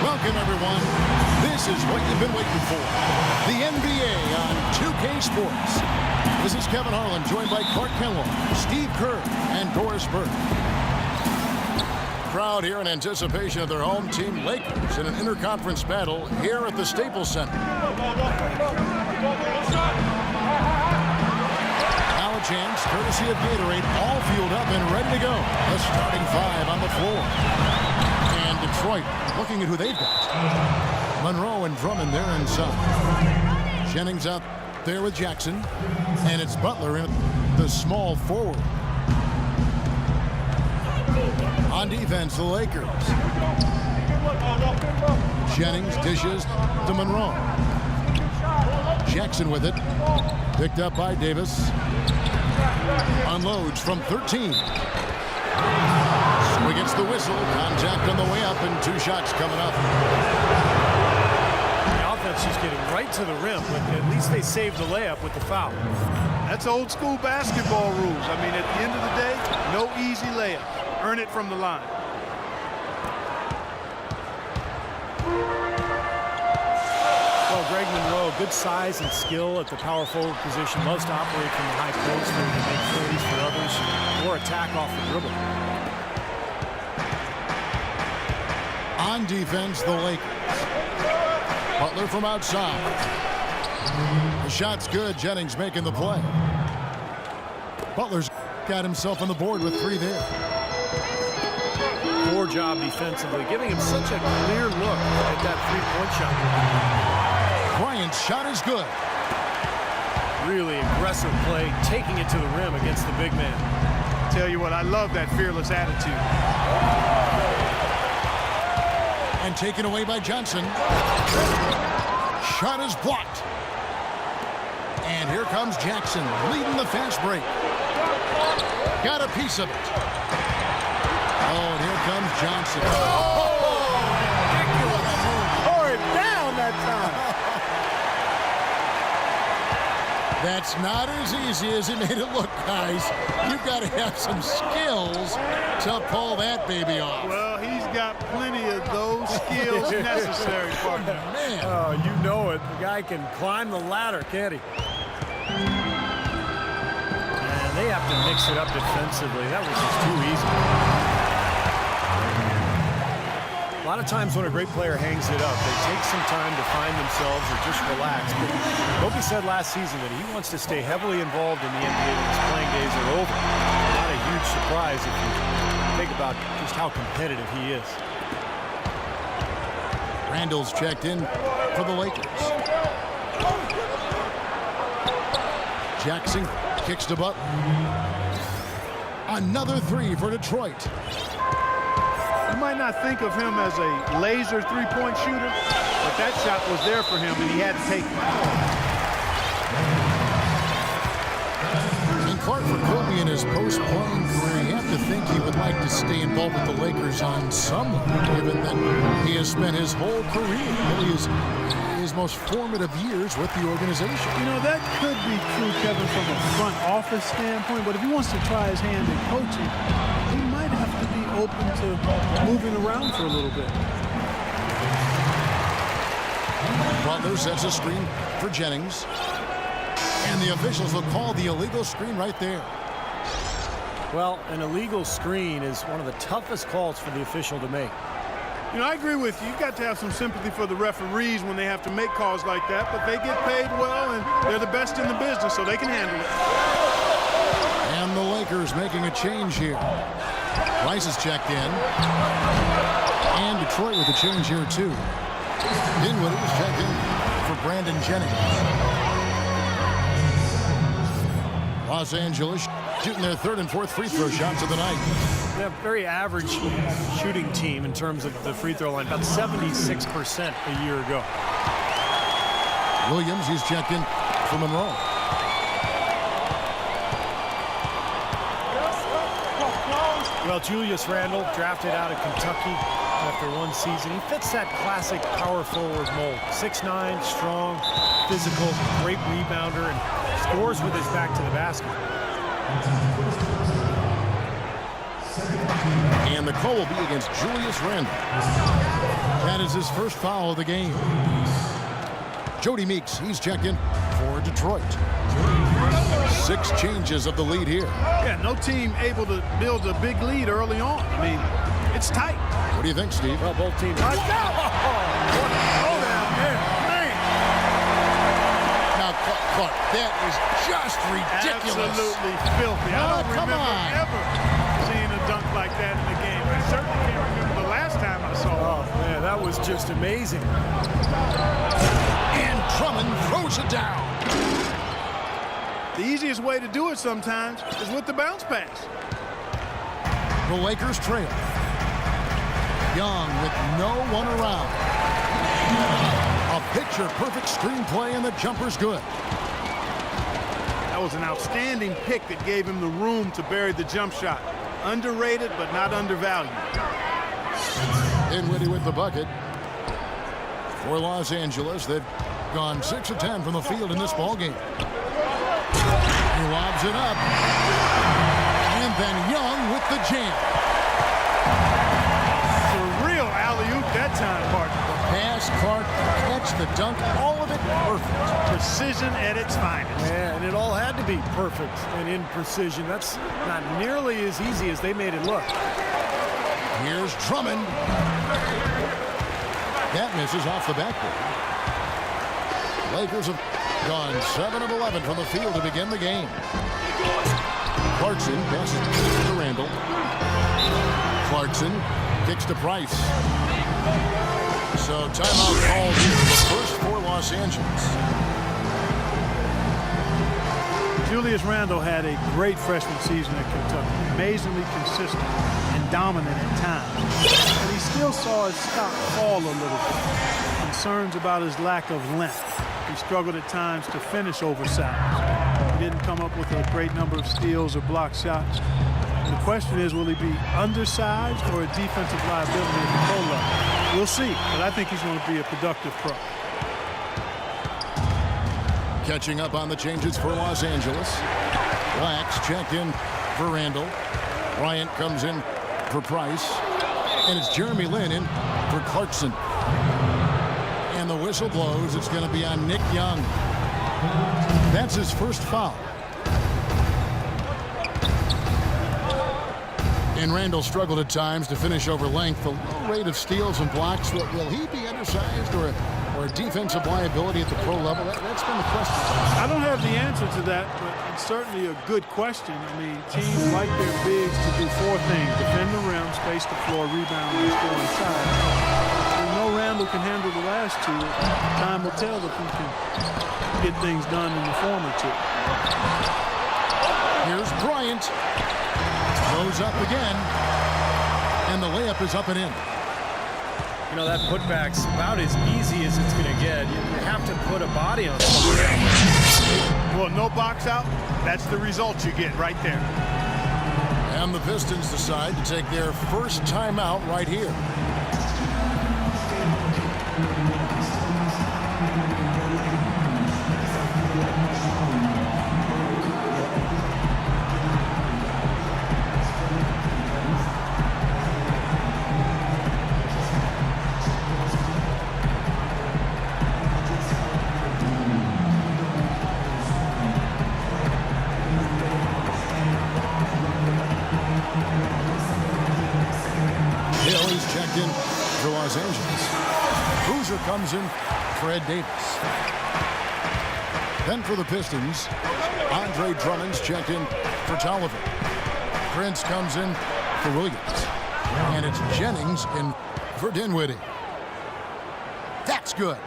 Welcome, everyone. This is what you've been waiting for. The NBA on 2K Sports. This is Kevin Harlan, joined by Clark Kellogg, Steve Kerr, and Doris Burke. Crowd here in anticipation of their home team, Lakers, in an interconference battle here at the Staples Center. Now a chance, courtesy of Gatorade, all fueled up and ready to go. The starting five on the floor. And Detroit looking at who they've got. Monroe and Drummond there inside. Jennings out there with Jackson. And it's Butler in the small forward. On defense, the Lakers. Jennings dishes to Monroe. Jackson with it. Picked up by Davis. Unloads from 13. So against the whistle. Contact on the way up and two shots coming up. The offense is getting right to the rim, but at least they saved the layup with the foul. That's old school basketball rules. I mean, at the end of the day, no easy layup. Earn it from the line. Well, Greg Monroe, good size and skill at the power forward position. Loves to operate from the high post where he can make threes for others or attack off the dribble. On defense, the Lakers. Butler from outside. The shot's good. Jennings making the play. Butler's got himself on the board with three there. Poor job defensively, giving him such a clear look at that three-point shot. Bryant's shot is good. Really aggressive play, taking it to the rim against the big man. Tell you what, I love that fearless attitude. And taken away by Johnson. Shot is blocked. And here comes Jackson, leading the fast break. Got a piece of it. Oh, and here comes Johnson. Ridiculous. Tore it down that time. That's not as easy as it made it look, guys. You've got to have some skills to pull that baby off. Well, he's got plenty of those skills necessary, partner. Man. Oh, you know it. The guy can climb the ladder, can't he? And they have to mix it up defensively. That was just too easy. A lot of times when a great player hangs it up, they take some time to find themselves or just relax. But Kobe said last season that he wants to stay heavily involved in the NBA when his playing days are over. Not a huge surprise if you think about just how competitive he is. Randall's checked in for the Lakers. Jackson kicks to Butler. Another three for Detroit. You might not think of him as a laser three-point shooter, but that shot was there for him, and he had to take it. And Clark, for Kobe in his post-playing career, you have to think he would like to stay involved with the Lakers on some level, given that he has spent his whole career, really his most formative years with the organization. You know, that could be true, Kevin, from a front office standpoint, but if he wants to try his hand in coaching, he might have to be open to moving around for a little bit. Butler sets a screen for Jennings. And the officials will call the illegal screen right there. Well, an illegal screen is one of the toughest calls for the official to make. You know, I agree with you. You've got to have some sympathy for the referees when they have to make calls like that, but they get paid well, and they're the best in the business, so they can handle it. And the Lakers making a change here. Rice is checked in. And Detroit with a change here, too. Dinwiddie was checked in for Brandon Jennings. Los Angeles shooting their third and fourth free throw shots of the night. They have a very average shooting team in terms of the free throw line, about 76% a year ago. Williams, he's checked in for Monroe. Well, Julius Randle, drafted out of Kentucky after one season. He fits that classic power forward mold. 6'9", strong, physical, great rebounder, and scores with his back to the basket. And the call will be against Julius Randle. That is his first foul of the game. Jody Meeks, he's checked in for Detroit. 6 changes of the lead here. Yeah, no team able to build a big lead early on. I mean, it's tight. What do you think, Steve? Well, both teams. Watch out! What a throwdown there, man. Now, Clark, that is just ridiculous. Absolutely filthy. I don't remember ever seeing a dunk like that in the game. I certainly can't remember the last time I saw it. Oh, man, that was just amazing. And Drummond throws it down. The easiest way to do it sometimes is with the bounce pass. The Lakers trail. Young with no one around. A picture-perfect screenplay, and the jumper's good. That was an outstanding pick that gave him the room to bury the jump shot. Underrated, but not undervalued. Dinwiddie with the bucket. For Los Angeles, they've gone 6 of 10 from the field in this ballgame. He lobs it up. And then Young with the jam. Surreal alley-oop that time, partner. Pass, Clark, catch, the dunk, all of it perfect. Precision at its finest. Yeah, and it all had to be perfect and in precision. That's not nearly as easy as they made it look. Here's Drummond. That misses off the backboard. Lakers have gone 7 of 11 from the field to begin the game. Clarkson passes to Randall. Clarkson kicks to Price. So timeout called here, the first for Los Angeles. Julius Randle had a great freshman season at Kentucky. Amazingly consistent and dominant at times. But he still saw his stock fall a little bit. Concerns about his lack of length. He struggled at times to finish oversized. He didn't come up with a great number of steals or block shots. The question is, will he be undersized or a defensive liability at the pro level? We'll see, but I think he's going to be a productive pro. Catching up on the changes for Los Angeles. Lax checked in for Randall. Bryant comes in for Price. And it's Jeremy Lin in for Clarkson. And the whistle blows. It's going to be on Nick Young. That's his first foul. And Randall struggled at times to finish over length. The low rate of steals and blocks. Will he be undersized or a defensive liability at the pro level? That's been the question. I don't have the answer to that, but it's certainly a good question. I mean, teams like their bigs to do 4 things: defend the rim, space the floor, rebound, and score inside. We know Randall can handle the last 2. Time will tell if he can get things done in the former 2. Here's Bryant. Goes up again. And the layup is up and in. You know, that putback's about as easy as it's going to get. You have to put a body on something. Well, no box out. That's the result you get right there. And the Pistons decide to take their first timeout right here. In for Los Angeles. Boozer comes in for Ed Davis. Then for the Pistons, Andre Drummond's checked in for Tolliver. Prince comes in for Williams. And it's Jennings in for Dinwiddie. That's good.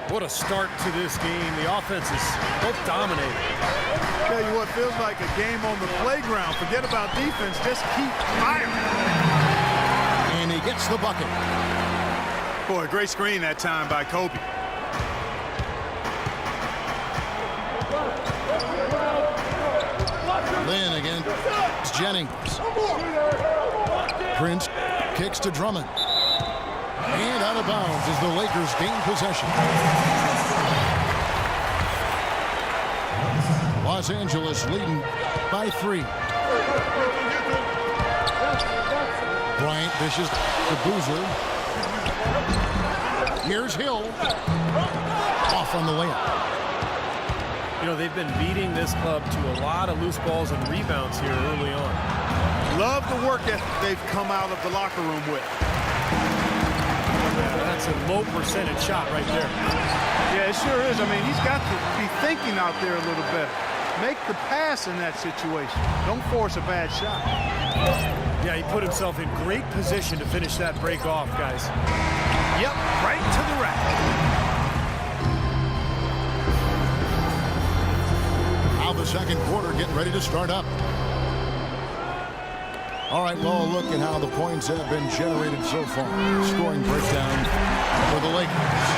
What a start to this game. The offense is both dominating. Tell you what, feels like a game on the playground. Forget about defense, just keep firing. And he gets the bucket. Boy, great screen that time by Kobe. Lin against Jennings. Prince kicks to Drummond. And out of bounds as the Lakers gain possession. Los Angeles leading by 3. Bryant dishes to Boozer. Here's Hill. Off on the layup. You know, they've been beating this club to a lot of loose balls and rebounds here early on. Love the work ethic they've come out of the locker room with. That's a low percentage shot right there. Yeah, it sure is. I mean, he's got to be thinking out there a little better. Make the pass in that situation. Don't force a bad shot. Yeah, he put himself in great position to finish that break off, guys. Yep, right to the rack. Now the second quarter getting ready to start up. All right, well, a look at how the points have been generated so far. Scoring breakdown for the Lakers.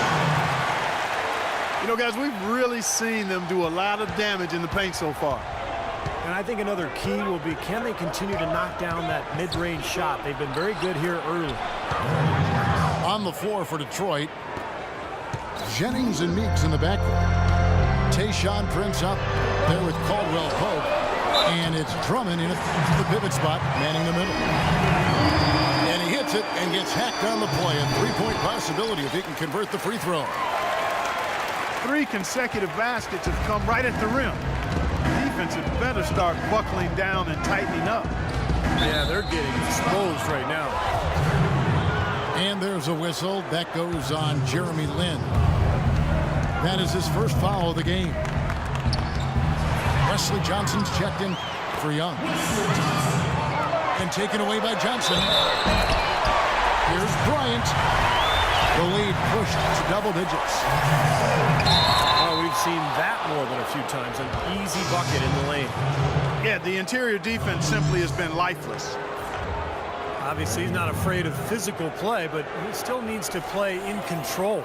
You know, guys, we've really seen them do a lot of damage in the paint so far. And I think another key will be, can they continue to knock down that mid-range shot? They've been very good here early. On the floor for Detroit, Jennings and Meeks in the backcourt. Tayshaun Prince up there with Caldwell Pope. And it's Drummond in the pivot spot, manning the middle. And he hits it and gets hacked on the play. A three-point possibility if he can convert the free throw. 3 consecutive baskets have come right at the rim. Defense had better start buckling down and tightening up. Yeah, they're getting exposed right now. And there's a whistle. That goes on Jeremy Lin. That is his first foul of the game. Wesley Johnson's checked in for Young. And taken away by Johnson. Here's Bryant. The lead pushed to double digits. Oh, we've seen that more than a few times. An easy bucket in the lane. Yeah, the interior defense simply has been lifeless. Obviously, he's not afraid of physical play, but he still needs to play in control.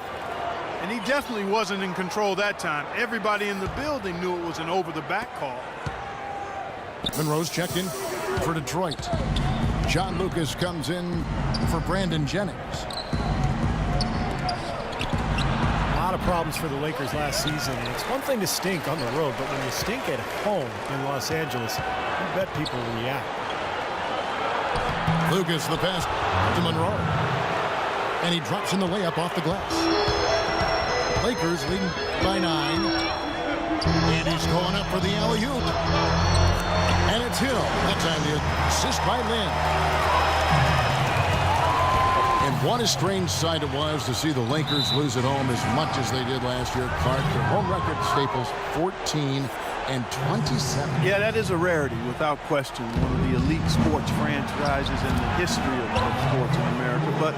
And he definitely wasn't in control that time. Everybody in the building knew it was an over-the-back call. Monroe's checked in for Detroit. John Lucas comes in for Brandon Jennings. A lot of problems for the Lakers last season. And it's one thing to stink on the road, but when you stink at home in Los Angeles, you bet people react. Lucas the pass to Monroe. And he drops in the layup off the glass. Lakers leading by 9. And he's going up for the alley-oop. And it's Hill. That time the assist by Lin. And what a strange sight it was to see the Lakers lose at home as much as they did last year. Clark, their home record Staples, 14-27. Yeah, that is a rarity, without question. One of the elite sports franchises in the history of sports in America. But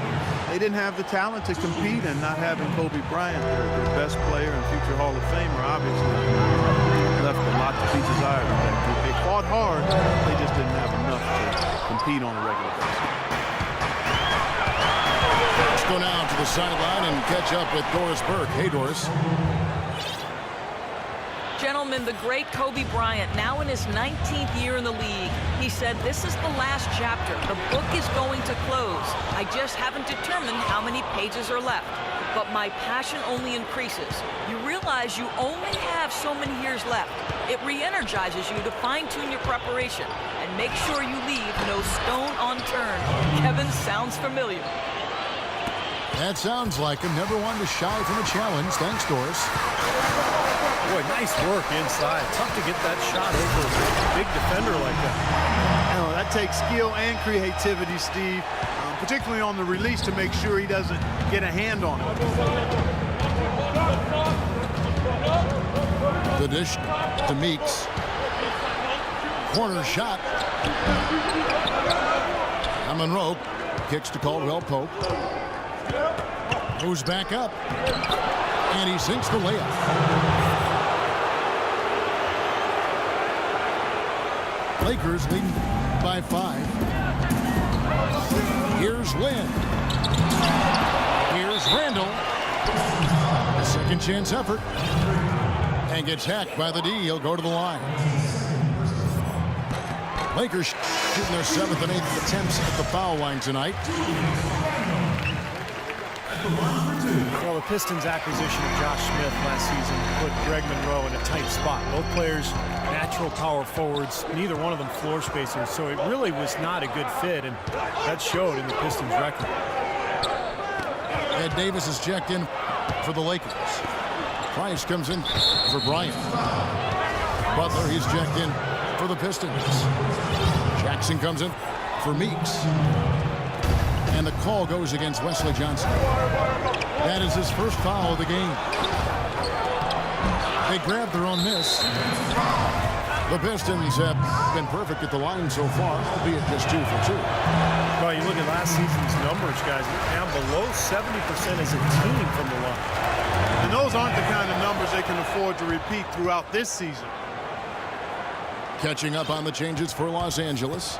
they didn't have the talent to compete, and not having Kobe Bryant, their best player and future Hall of Famer, obviously left a lot to be desired with that group. They fought hard, they just didn't have enough to compete on a regular basis. Let's go now to the sideline and catch up with Doris Burke. Hey, Doris. Gentlemen, the great Kobe Bryant, now in his 19th year in the league, he said, "This is the last chapter. The book is going to close. I just haven't determined how many pages are left. But my passion only increases. You realize you only have so many years left. It re-energizes you to fine-tune your preparation and make sure you leave no stone unturned." Kevin, sounds familiar. That sounds like him. Never wanted to shy from a challenge. Thanks, Doris. Boy, nice work inside. Tough to get that shot over a big defender like that. You know, that takes skill and creativity, Steve, particularly on the release to make sure he doesn't get a hand on it. The dish to Meeks. Corner shot. And Monroe kicks to Caldwell Pope. Moves back up. And he sinks the layup. Lakers leading by 5. Here's Lin. Here's Randall. A second chance effort. And gets hacked by the D. He'll go to the line. Lakers shooting their 7th and 8th attempts at the foul line tonight. Well, the Pistons' acquisition of Josh Smith last season put Greg Monroe in a tight spot. Both players, natural power forwards, neither one of them floor spacers, so it really was not a good fit, and that showed in the Pistons' record. Ed Davis is checked in for the Lakers. Price comes in for Bryant. Butler, he's checked in for the Pistons. Jackson comes in for Meeks. And the call goes against Wesley Johnson. That is his first foul of the game. They grabbed their own miss. The Pistons have been perfect at the line so far, albeit just 2 for 2. Well, you look at last season's numbers, guys, down below 70% as a team from the line. And those aren't the kind of numbers they can afford to repeat throughout this season. Catching up on the changes for Los Angeles.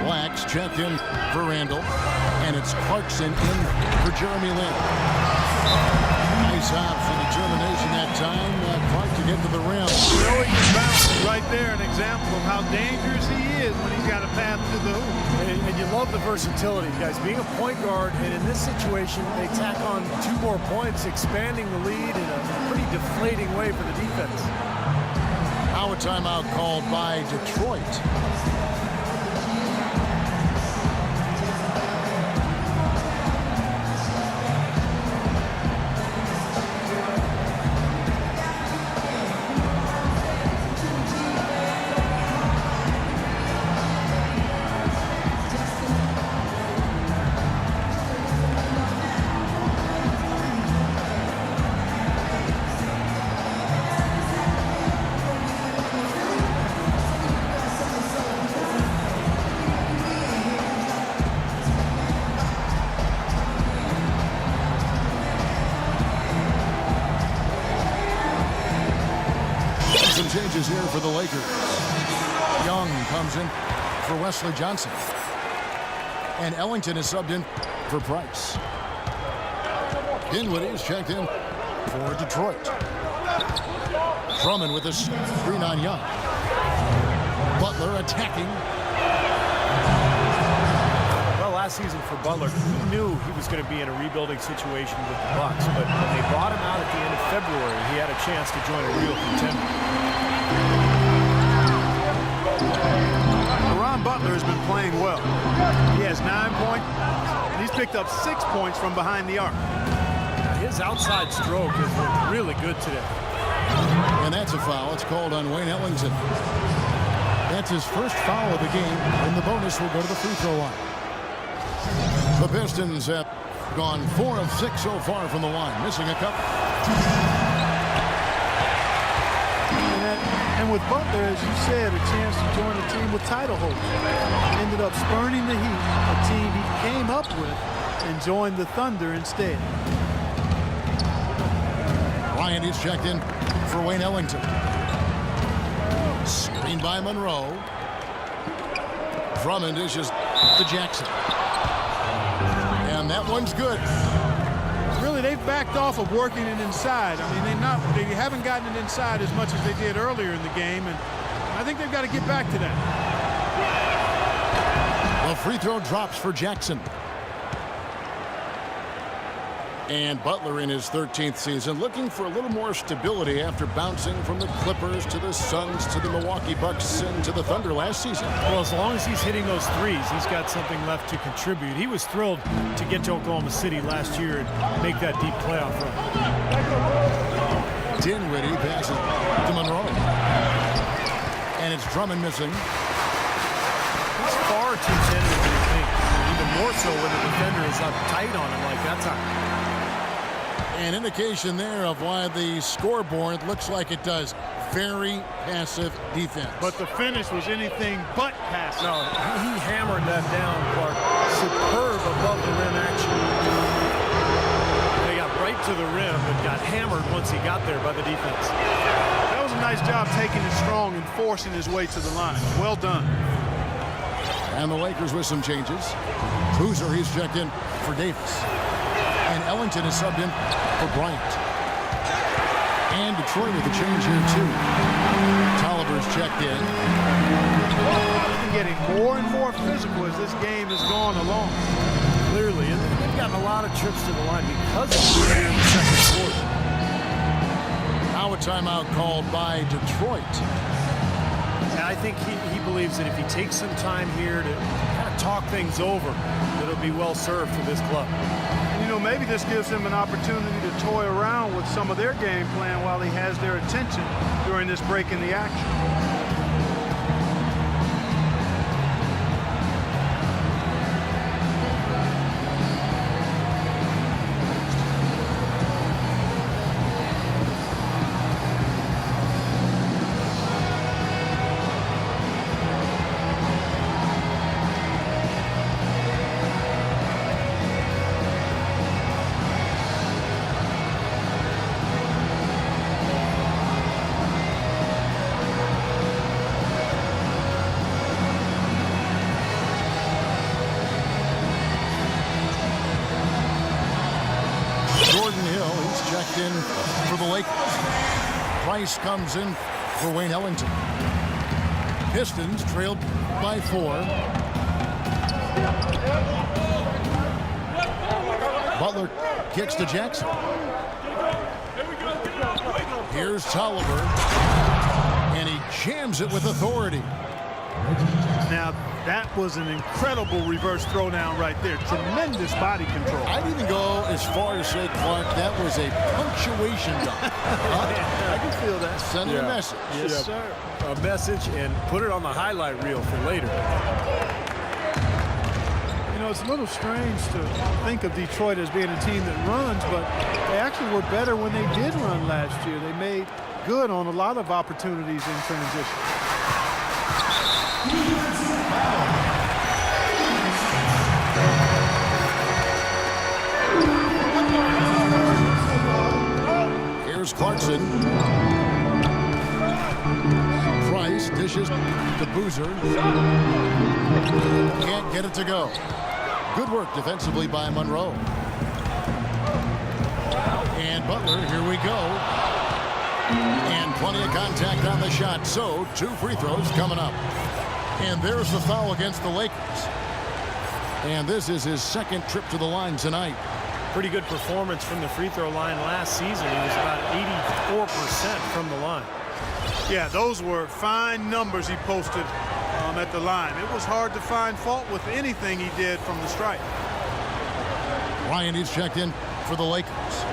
Blacks checked in for Randall. And it's Clarkson in for Jeremy Lin. Nice job for determination that time. Clark to get to the rim. You know he can bounce. Right there, an example of how dangerous he is when he's got a path to the hoop. And you love the versatility, guys. Being a point guard, and in this situation, they tack on 2 more points, expanding the lead in a pretty deflating way for the defense. Now a timeout called by Detroit. Some changes here for the Lakers. Young comes in for Wesley Johnson. And Ellington is subbed in for Price. Dinwiddie is checked in for Detroit. Drummond with a screen on Young. Butler attacking. Well, last season for Butler, he knew he was going to be in a rebuilding situation with the Bucks, but when they bought him out at the end of February, he had a chance to join a real contender. Butler has been playing well. He has 9 points, and he's picked up 6 points from behind the arc. His outside stroke has been really good today. And that's a foul. It's called on Wayne Ellington. That's his first foul of the game, and the bonus will go to the free throw line. The Pistons have gone 4 of 6 so far from the line, missing a couple. And with Butler, as you said, a chance to join a team with title holders. Ended up spurning the Heat, a team he came up with, and joined the Thunder instead. Bryant is checked in for Wayne Ellington. Screen by Monroe. Drummond dishes to Jackson. And that one's good. Really, they've backed off of working it inside. I mean, they haven't gotten it inside as much as they did earlier in the game, and I think they've got to get back to that. The free throw drops for Jackson. And Butler in his 13th season looking for a little more stability after bouncing from the Clippers to the Suns to the Milwaukee Bucks and to the Thunder last season. Well, as long as he's hitting those threes, he's got something left to contribute. He was thrilled to get to Oklahoma City last year and make that deep playoff run. Dinwiddie passes to Monroe. And it's Drummond missing. He's far too tentative than you think. Even more so when the defender is up tight on him like that time. An indication there of why the scoreboard looks like it does. Very passive defense. But the finish was anything but passive. No, he hammered that down, Clark. Superb above the rim action. They got right to the rim, but got hammered once he got there by the defense. That was a nice job taking it strong and forcing his way to the line. Well done. And the Lakers with some changes. Boozer, he's checked in for Davis. And Ellington is subbed in for Bryant. And Detroit with a change here, too. Tolliver's checked in. They're getting more and more physical as this game has gone along. Clearly, and they've gotten a lot of trips to the line because of the here in the second quarter. Now a timeout called by Detroit. And I think he believes that if he takes some time here to kind of talk things over, that it'll be well served for this club. You know, know, maybe this gives him an opportunity to toy around with some of their game plan while he has their attention during this break in the action. In for the Lakers. Price comes in for Wayne Ellington. Pistons trailed by 4. Butler kicks to Jackson. Here's Tolliver, and he jams it with authority. Now, that was an incredible reverse throwdown right there. Tremendous body control. I'd even go as far as say, Clark, that was a punctuation dunk. I can feel that. Send a message. Yes, sir. A message, and put it on the highlight reel for later. You know, it's a little strange to think of Detroit as being a team that runs, but they actually were better when they did run last year. They made good on a lot of opportunities in transition. Here's Clarkson. Price dishes to Boozer. Can't get it to go. Good work defensively by Monroe. And Butler, here we go. And plenty of contact on the shot. So 2 free throws coming up. And there's the foul against the Lakers. And this is his second trip to the line tonight. Pretty good performance from the free throw line last season. He was about 84% from the line. Yeah, those were fine numbers he posted at the line. It was hard to find fault with anything he did from the stripe. Ryan is checked in for the Lakers.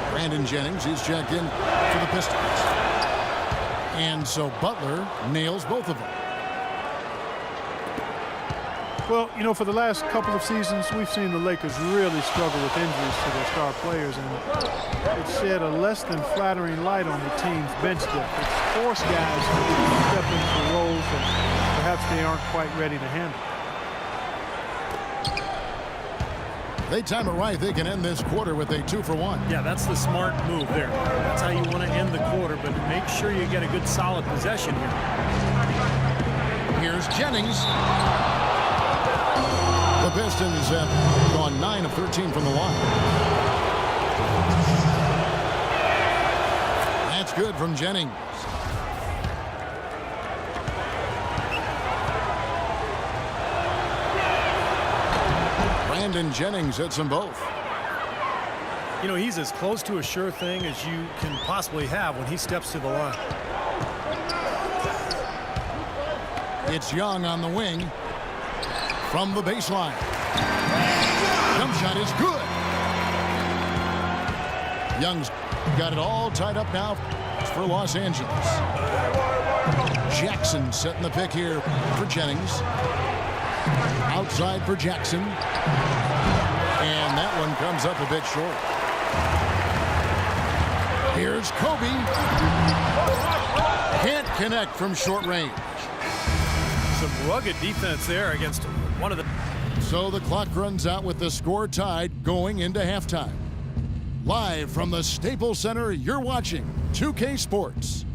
Brandon Jennings is checked in for the Pistons. And so Butler nails both of them. Well, you know, for the last couple of seasons, we've seen the Lakers really struggle with injuries to their star players, and it shed a less than flattering light on the team's bench depth. It's forced guys to step into roles that perhaps they aren't quite ready to handle. They time it right. They can end this quarter with a 2-for-1. Yeah, that's the smart move there. That's how you want to end the quarter, but make sure you get a good solid possession here. Here's Jennings. The Pistons have gone 9 of 13 from the line. That's good from Jennings. Brandon Jennings hits them both. You know, he's as close to a sure thing as you can possibly have when he steps to the line. It's Young on the wing. From the baseline. Jump shot is good. Young's got it all tied up now for Los Angeles. Jackson setting the pick here for Jennings. Outside for Jackson. And that one comes up a bit short. Here's Kobe. Can't connect from short range. Some rugged defense there against one of the... So the clock runs out with the score tied going into halftime. Live from the Staples Center, you're watching 2K Sports.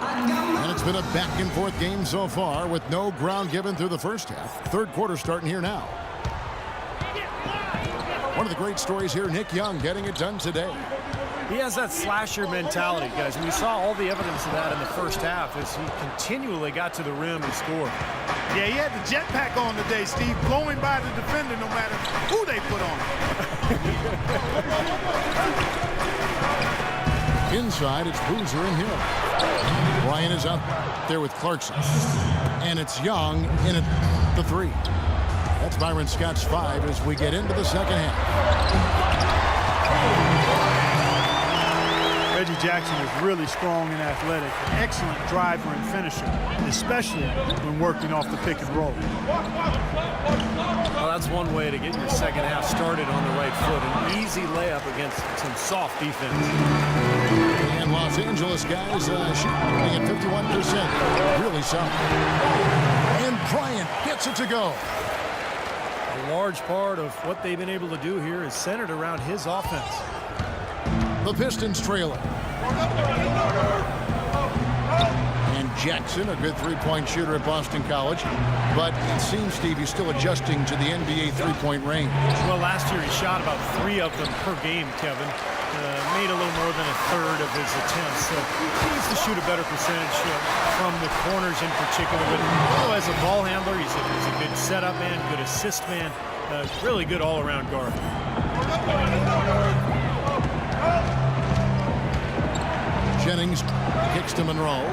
And it's been a back-and-forth game so far with no ground given through the first half. Third quarter starting here now. One of the great stories here, Nick Young getting it done today. He has that slasher mentality, guys. And we saw all the evidence of that in the first half as he continually got to the rim and scored. Yeah, he had the jetpack on today, Steve, blowing by the defender no matter who they put on him. Inside, it's Boozer and Hill. Bryant is out there with Clarkson. And it's Young in at the 3. That's Byron Scott's 5 as we get into the second half. Reggie Jackson is really strong and athletic, an excellent driver and finisher, especially when working off the pick and roll. Well, that's one way to get your second half started on the right foot. An easy layup against some soft defense. And Los Angeles guys shooting at 51%. Really solid. And Bryant gets it to go. A large part of what they've been able to do here is centered around his offense. The Pistons trailing. And Jackson, a good three-point shooter at Boston College. But it seems, Steve, he's still adjusting to the NBA three-point range. Well, last year he shot about 3 of them per game, Kevin. Made a little more than a third of his attempts. So he needs to shoot a better percentage from the corners in particular. But as a ball handler, he's a good setup man, good assist man, really good all-around guard. Jennings kicks to Monroe.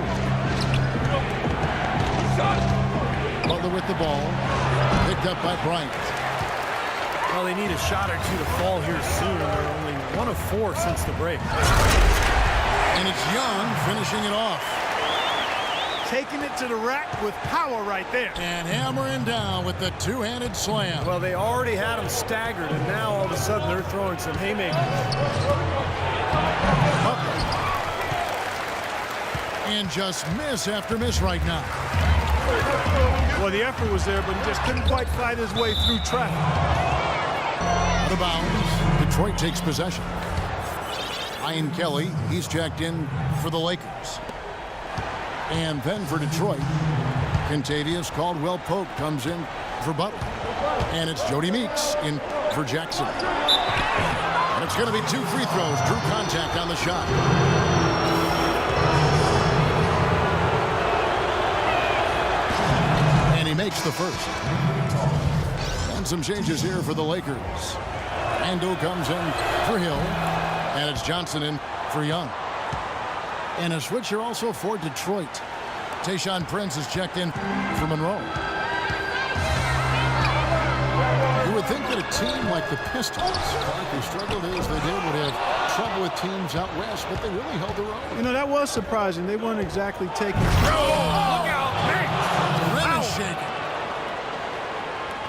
Butler with the ball. Picked up by Bryant. Well, they need a shot or two to fall here soon. They're only 1 of 4 since the break. And it's Young finishing it off. Taking it to the rack with power right there. And hammering down with the two-handed slam. Well, they already had him staggered, and now all of a sudden they're throwing some haymakers. And just miss after miss right now. Well, the effort was there, but he just couldn't quite fight his way through traffic. Out of bounds. Detroit takes possession. Ian Kelly, he's checked in for the Lakers. And then for Detroit, Kentavious Caldwell-Pope comes in for Butler. And it's Jody Meeks in for Jackson. And it's going to be 2 free throws. Drew contact on the shot. And he makes the first. And some changes here for the Lakers. Ando comes in for Hill. And it's Johnson in for Young. And a switch here also for Detroit. Tayshaun Prince is checked in for Monroe. You would think that a team like the Pistons, like they struggled as they did, would have trouble with teams out west, but they really held their own. You know, that was surprising. They weren't exactly taking... Look out, the rim is shaking.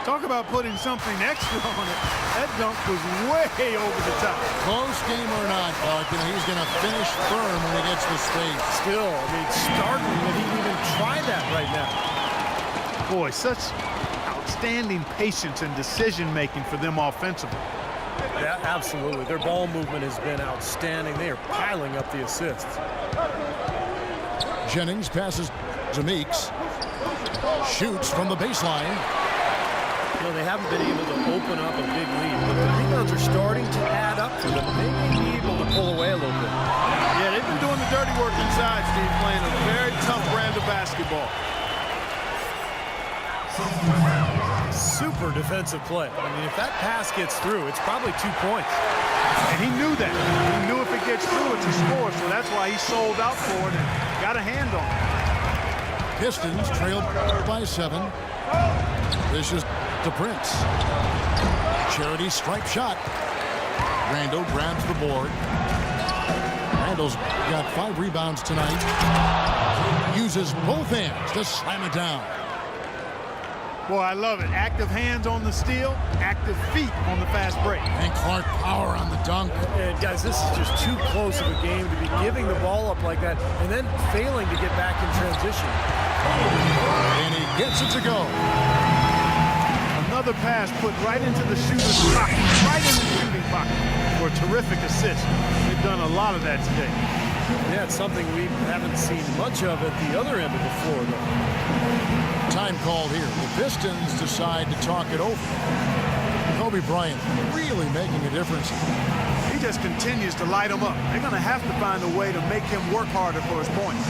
Talk about putting something extra on it. That dunk was way over the top. Close game or not, Clark, he's going to finish firm when he gets the space. Still, I mean, startling that he even tried that right now. Boy, such outstanding patience and decision-making for them offensively. Yeah, absolutely. Their ball movement has been outstanding. They are piling up the assists. Jennings passes to Meeks. Shoots from the baseline. You know, they haven't been able to open up a big lead, but the rebounds are starting to add up for them. They may be able to pull away a little bit. Yeah, they've been doing the dirty work inside, Steve, playing a very tough brand of basketball. Super defensive play. I mean, if that pass gets through, it's probably 2 points. And he knew that. He knew if it gets through, it's a score, so that's why he sold out for it and got a hand on it. Pistons trailed by 7. This is to Prince. Charity stripe shot. Randall grabs the board. Randall's got 5 rebounds tonight. Uses both hands to slam it down. Boy, I love it. Active hands on the steal, active feet on the fast break. And Clark power on the dunk. And guys, this is just too close of a game to be giving the ball up like that and then failing to get back in transition. And he gets it to go. Another pass put right into the shooter's pocket, right in the shooting pocket for a terrific assist. They've done a lot of that today. Yeah, it's something we haven't seen much of at the other end of the floor, though. Time called here. The Pistons decide to talk it over. Kobe Bryant really making a difference. He just continues to light them up. They're going to have to find a way to make him work harder for his points.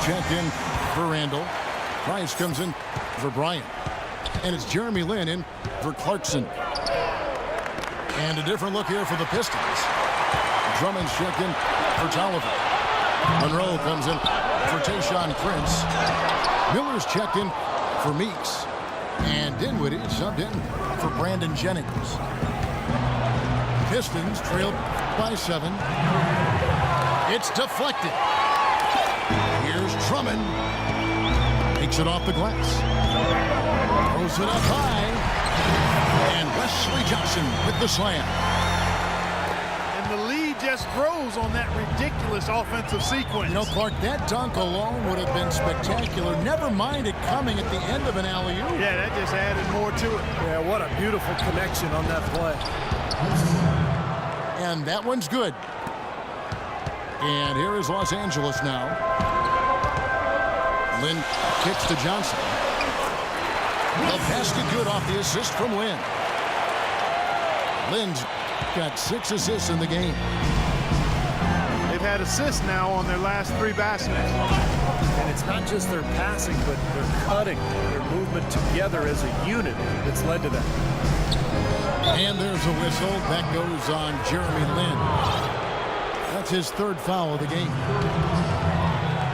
checked in for Randall. Price comes in for Bryant. And it's Jeremy Lin in for Clarkson. And a different look here for the Pistons. Drummond's checked in for Tolliver. Monroe comes in for Tayshaun Prince. Miller's checked in for Meeks. And Dinwiddie subbed in for Brandon Jennings. Pistons trailed by 7. It's deflected. Here's Drummond. Takes it off the glass. Throws it up high. And Wesley Johnson with the slam. And the lead just grows on that ridiculous offensive sequence. You know, Clark, that dunk alone would have been spectacular. Never mind it coming at the end of an alley-oop. Yeah, that just added more to it. Yeah, what a beautiful connection on that play. And that one's good. And here is Los Angeles now. Lin kicks to Johnson. The basket good off the assist from Lin. Lin's got 6 assists in the game. They've had assists now on their last 3 baskets. And it's not just their passing, but their cutting, their movement together as a unit that's led to that. And there's a whistle. That goes on Jeremy Lin. That's his 3rd foul of the game.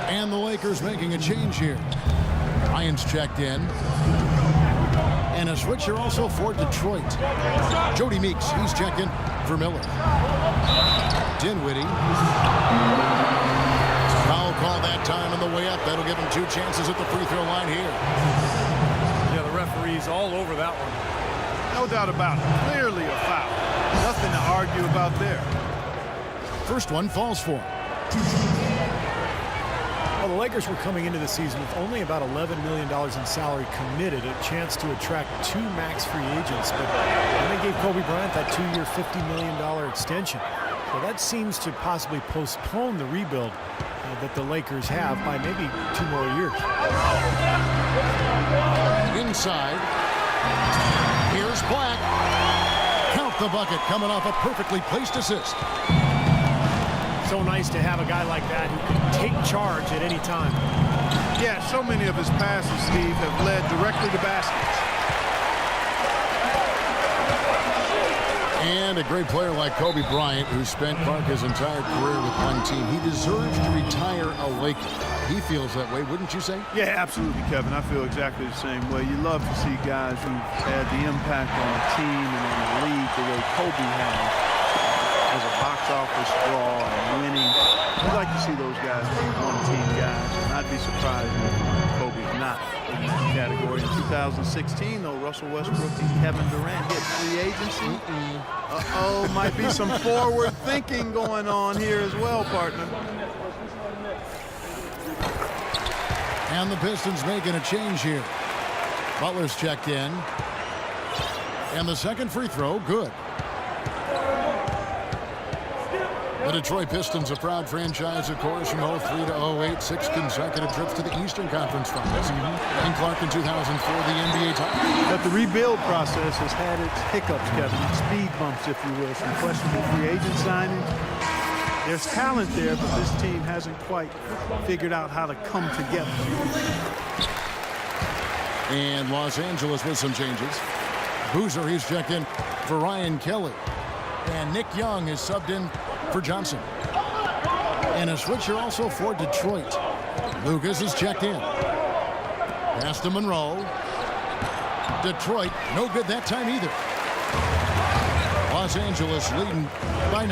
And the Lakers making a change here. Ryan's checked in. And a switcher also for Detroit. Jody Meeks, he's checked in for Miller. Dinwiddie. Foul call that time on the way up. That'll give him 2 chances at the free throw line here. Yeah, the referee's all over that one. No doubt about it. Clearly a foul. Nothing to argue about there. First one falls for him. Well, the Lakers were coming into the season with only about $11 million in salary committed, a chance to attract 2 max free agents, but then they gave Kobe Bryant that 2-year, $50 million extension. So that seems to possibly postpone the rebuild that the Lakers have by maybe 2 more years. Inside. Here's Black. Count the bucket coming off a perfectly placed assist. So nice to have a guy like that who can take charge at any time. Yeah, so many of his passes, Steve, have led directly to baskets. And a great player like Kobe Bryant, who spent Clark his entire career with one team, he deserves to retire a Laker. He feels that way, wouldn't you say? Yeah, absolutely, Kevin. I feel exactly the same way. You love to see guys who've had the impact on the team and on the league the way Kobe has. As a box office draw and winning. I'd like to see those guys be one-team guys, and I'd be surprised if Kobe's not in that category. In 2016, though, Russell Westbrook and Kevin Durant hit free agency. Uh-oh, might be some forward thinking going on here as well, partner. And the Pistons making a change here. Butler's checked in. And the second free throw, good. The Detroit Pistons, a proud franchise, of course, from 03 to 08, 6 consecutive trips to the Eastern Conference Finals. And Clark in 2004, the NBA title. But the rebuild process has had its hiccups, Kevin, speed bumps, if you will, some questionable free agent signings. There's talent there, but this team hasn't quite figured out how to come together. And Los Angeles with some changes. Boozer, he's checked in for Ryan Kelly. And Nick Young is subbed in for Johnson. And a switcher also for Detroit. Lucas is checked in. Pass to Monroe. Detroit, no good that time either. Los Angeles leading by 9.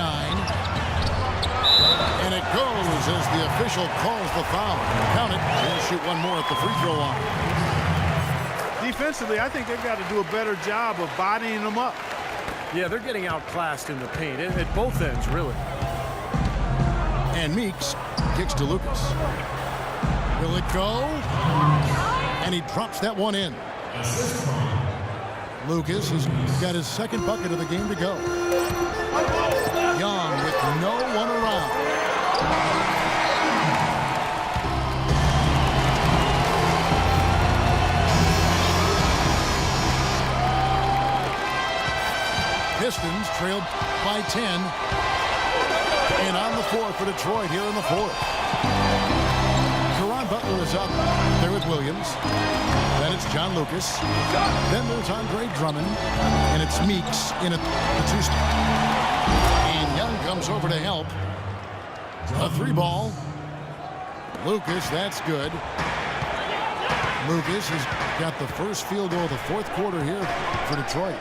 And it goes as the official calls the foul. Count it. They'll shoot one more at the free throw line. Defensively, I think they've got to do a better job of bodying them up. Yeah, they're getting outclassed in the paint at both ends, really. And Meeks kicks to Lucas. Will it go? And he drops that one in. Lucas has got his second bucket of the game to go. Young with no one around. Pistons trailed by 10. And on the floor for Detroit here in the fourth. Butler is up there with Williams. Then it's John Lucas. Then there's Andre Drummond. And it's Meeks in the two spot. And Young comes over to help. A 3-ball. Lucas, that's good. Lucas has got the first field goal of the fourth quarter here for Detroit.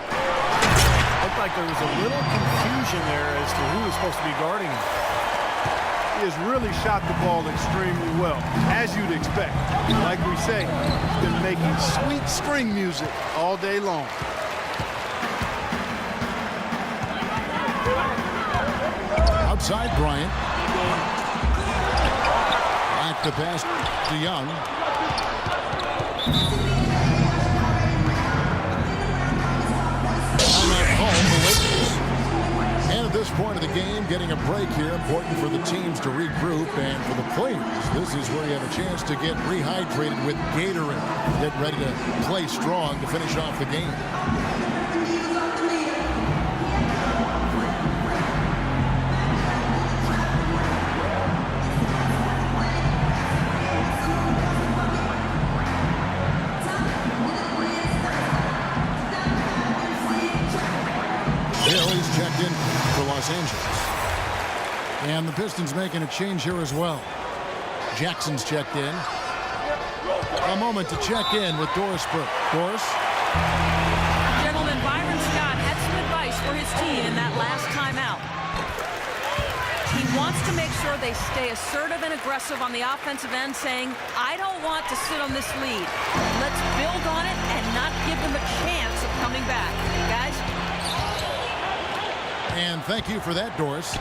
Looked like there was a little confusion there as to who was supposed to be guarding him. He has really shot the ball extremely well, as you'd expect. Like we say, he's been making sweet string music all day long. Outside Bryant. Back to pass to Young. And at this point of the game, getting a break here, important for the teams to regroup, and for the players, this is where you have a chance to get rehydrated with Gatorade. Get ready to play strong to finish off the game. Checked in for Los Angeles. And the Pistons making a change here as well. Jackson's checked in. A moment to check in with Doris Burke. Doris? Gentlemen, Byron Scott had some advice for his team in that last timeout. He wants to make sure they stay assertive and aggressive on the offensive end, saying, I don't want to sit on this lead. Let's build on it and not give them a chance of coming back. Guys? And thank you for that, Doris.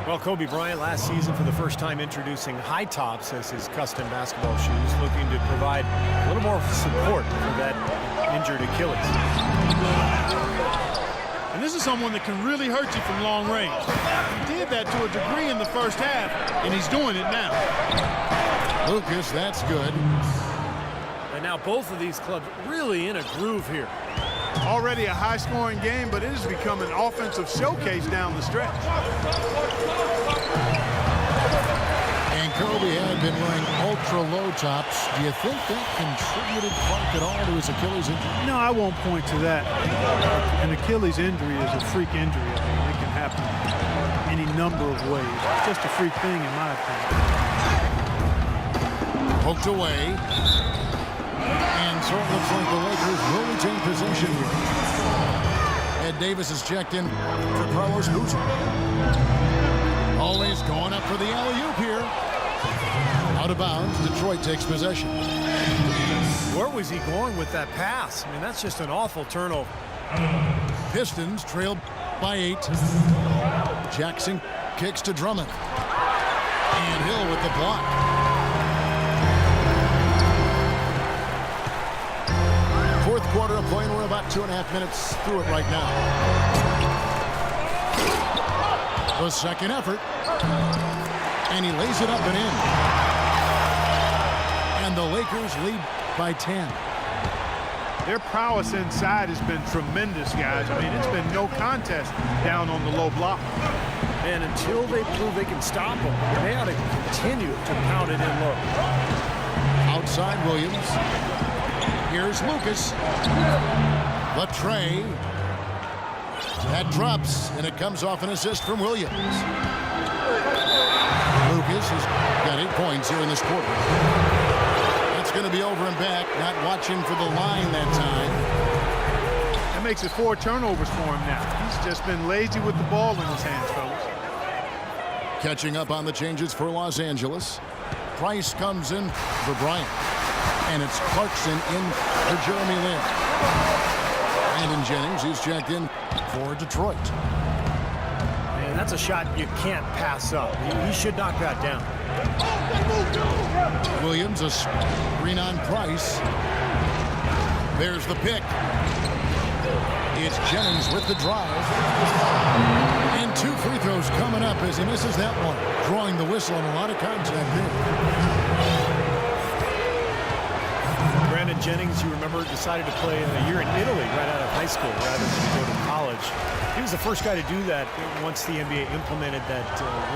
Well, Kobe Bryant last season for the first time introducing high tops as his custom basketball shoes, looking to provide a little more support for that injured Achilles. And this is someone that can really hurt you from long range. He did that to a degree in the first half, and he's doing it now. Lucas, that's good. And now both of these clubs really in a groove here. Already a high-scoring game, but it has become an offensive showcase down the stretch. And Kobe had been wearing ultra-low tops. Do you think that contributed quite at all to his Achilles injury? No, I won't point to that. An Achilles injury is a freak injury. I mean, it can happen any number of ways. It's just a freak thing, in my opinion. Poked away. And so it looks like the Lakers will retain possession here. Ed Davis is checked in for Carlos Boozer. Always going up for the alley-oop here. Out of bounds, Detroit takes possession. Where was he going with that pass? I mean, that's just an awful turnover. Pistons trailed by 8. Jackson kicks to Drummond. And Hill with the block. Fourth quarter of play, and we're about 2.5 minutes through it right now. The second effort. And he lays it up and in. And the Lakers lead by 10. Their prowess inside has been tremendous, guys. I mean, it's been no contest down on the low block. And until they prove they can stop them, they ought to continue to pound it in low. Outside Williams. Here's Lucas. The tray. That drops, and it comes off an assist from Williams. Lucas has got 8 points here in this quarter. That's going to be over and back. Not watching for the line that time. That makes it 4 turnovers for him now. He's just been lazy with the ball in his hands, fellas. Catching up on the changes for Los Angeles. Price comes in for Bryant. And it's Clarkson in for Jeremy Lin. Brandon Jennings, he's checked in for Detroit. Man, that's a shot you can't pass up. He should knock that down. Williams, a screen on Price. There's the pick. It's Jennings with the drive. And 2 free throws coming up as he misses that one. Drawing the whistle and a lot of contact there. Brandon Jennings, you remember, decided to play a year in Italy right out of high school rather than go to college. college. He was the first guy to do that once the NBA implemented that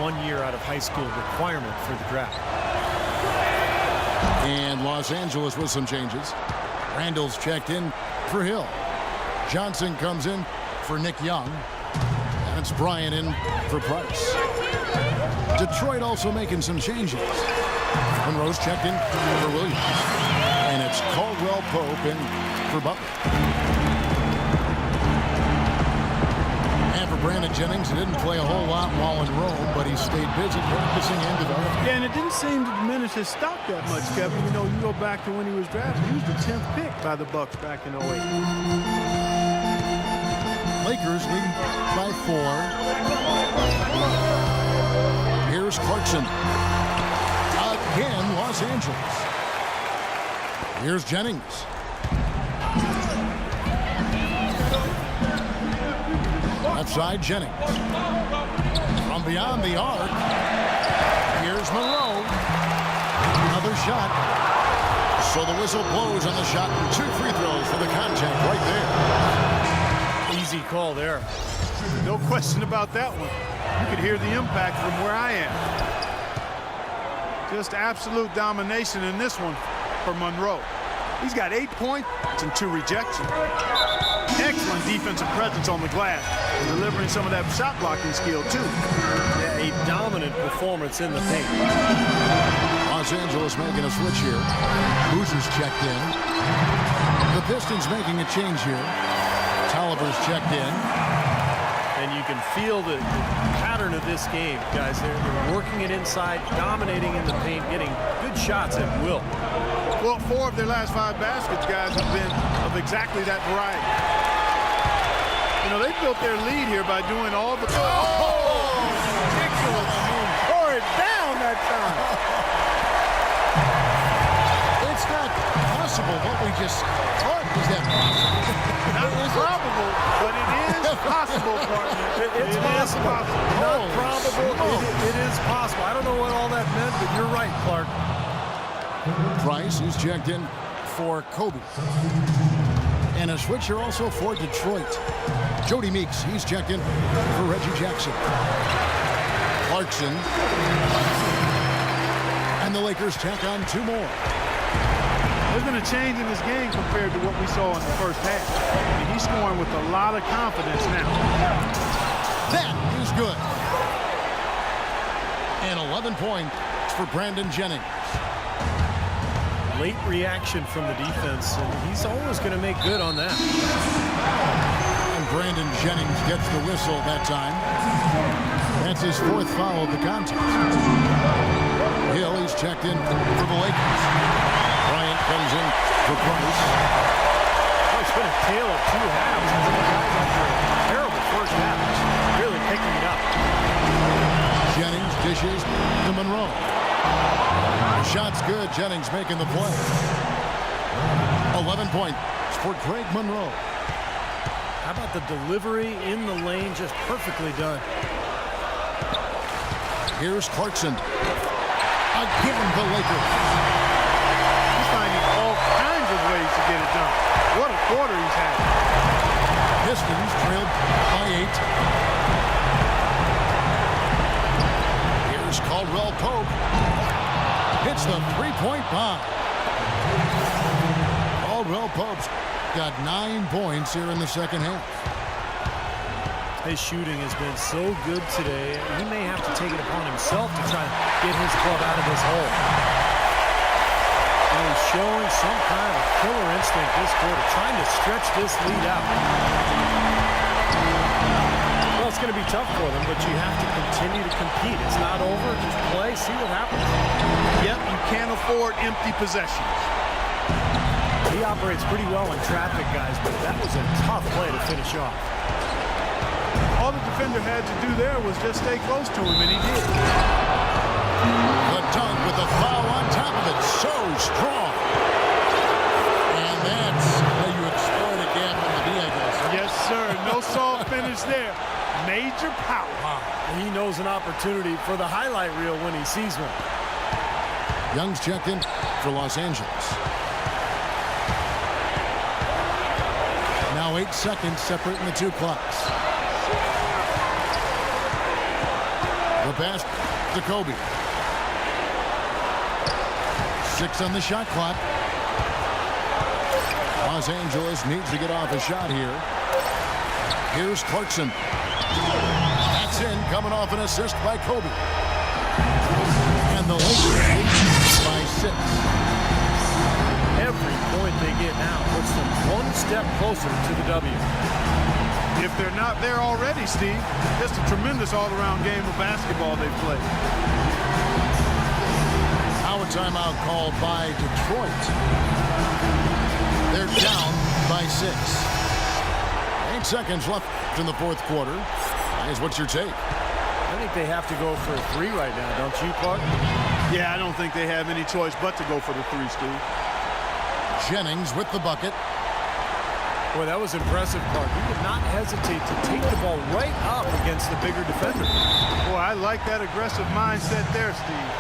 1 year out of high school requirement for the draft. And Los Angeles with some changes. Randall's checked in for Hill. Johnson comes in for Nick Young. And it's Bryant in for Price. Detroit also making some changes. Monroe's checked in for Williams. And it's Caldwell Pope in for Butler. And for Brandon Jennings, he didn't play a whole lot while in Rome, but he stayed busy practicing and developing. Yeah, and it didn't seem to diminish his stock that much, Kevin. You know, you go back to when he was drafted, he was the 10th pick by the Bucks back in 08. Lakers leading by 4. Here's Clarkson. Again, Los Angeles. Here's Jennings. Left side, Jennings. From beyond the arc. Here's Monroe. Another shot. So the whistle blows on the shot. 2 free throws for the contact right there. Easy call there. No question about that one. You could hear the impact from where I am. Just absolute domination in this one for Monroe. He's got 8 points and 2 rejections. Excellent defensive presence on the glass, delivering some of that shot blocking skill too. Yeah, a dominant performance in the paint. Los Angeles making a switch here. Boozer's checked in. The Pistons making a change here. Tolliver's checked in. And you can feel the pattern of this game, guys. They're working it inside, dominating in the paint, getting good shots at will. Well, 4 of their last 5 baskets, guys, have been of exactly that variety. You know, they built their lead here by doing all the... Oh! Ridiculous. Tore it down that time. It's not possible what we just thought was that possible. Not probable, but it is possible, partner. It's possible. Not probable. It is possible. I don't know what all that meant, but you're right, Clark. Price is checked in for Kobe. And a switch here also for Detroit. Jody Meeks, he's checked in for Reggie Jackson. Clarkson. And the Lakers check on 2 more. There's been a change in this game compared to what we saw in the first half. And he's scoring with a lot of confidence now. That is good. And 11 points for Brandon Jennings. Late reaction from the defense, and he's always going to make good on that. And Brandon Jennings gets the whistle that time. That's his 4th foul of the contest. Hill, he's checked in for the Lakers. Bryant comes in for Price. Oh, it's been a tale of 2 halves. Terrible first half. Really picking it up. Jennings dishes to Monroe. The shot's good. Jennings making the play. 11 points for Greg Monroe. How about the delivery in the lane? Just perfectly done. Here's Clarkson. Again, the Lakers. He's finding all kinds of ways to get it done. What a quarter he's had. Pistons trailed by 8. Here's Caldwell Pope. Hits the 3-point bomb. Caldwell Pope's got 9 points here in the second half. His shooting has been so good today. He may have to take it upon himself to try to get his club out of this hole. And he's showing some kind of killer instinct this quarter, trying to stretch this lead out. Well, it's going to be tough for them, but you have to continue to compete. It's not over. Just play, see what happens. Yep, you can't afford empty possessions. He operates pretty well in traffic, guys, but that was a tough play to finish off. All the defender had to do there was just stay close to him, and he did. The dunk with the foul on top of it. So strong. And that's how you exploit a gap in the D, I guess. Yes, sir. No soft finish there. Major power. He knows an opportunity for the highlight reel when he sees one. Young's checked in for Los Angeles. Now Now 8 seconds separating the two clocks. The pass to Kobe. 6 on the shot clock. Los Angeles needs to get off a shot here. Here's Clarkson. That's in, coming off an assist by Kobe. And the Lakers lead by 6. Every point they get now puts them one step closer to the W. If they're not there already, Steve, just a tremendous all-around game of basketball they've played. Now a timeout called by Detroit. They're down by 6. 8 seconds left in the fourth quarter. Guys, what's your take? I think they have to go for a 3 right now, don't you, Clark? Yeah, I don't think they have any choice but to go for the 3, Steve. Jennings with the bucket. Boy, that was impressive, Clark. He did not hesitate to take the ball right up against the bigger defender. Boy, I like that aggressive mindset there, Steve.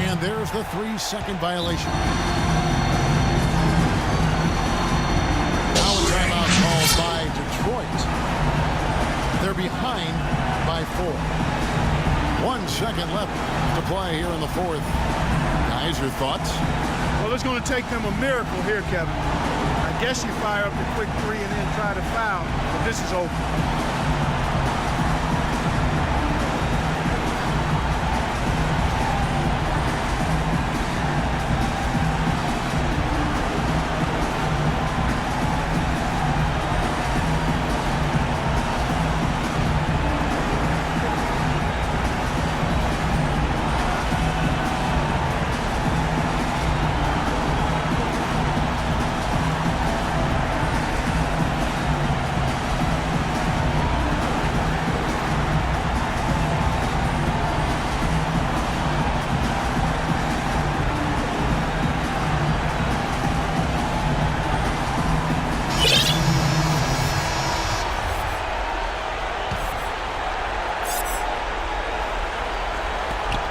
And there's the 3-second violation. Now a timeout called by Detroit. They're behind by 4. 1 second left to play here in the fourth. Guys, your thoughts? Well, it's going to take them a miracle here, Kevin. I guess you fire up the quick 3 and then try to foul, but this is over.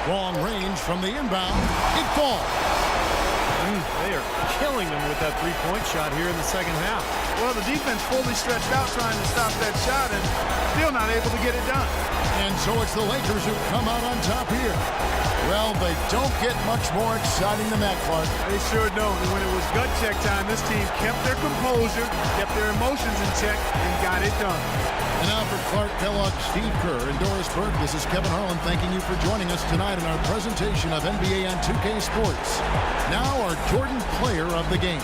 Long range from the inbound. It falls. They are killing them with that three-point shot here in the second half. Well, the defense fully stretched out trying to stop that shot and still not able to get it done. And so it's the Lakers who come out on top here. Well, they don't get much more exciting than that, Clark. They sure don't. And when it was gut check time, this team kept their composure, kept their emotions in check, and got it done. And now for Clark Kellogg, Steve Kerr, and Doris Burke, this is Kevin Harlan thanking you for joining us tonight in our presentation of NBA on 2K Sports. Now our Jordan Player of the Game.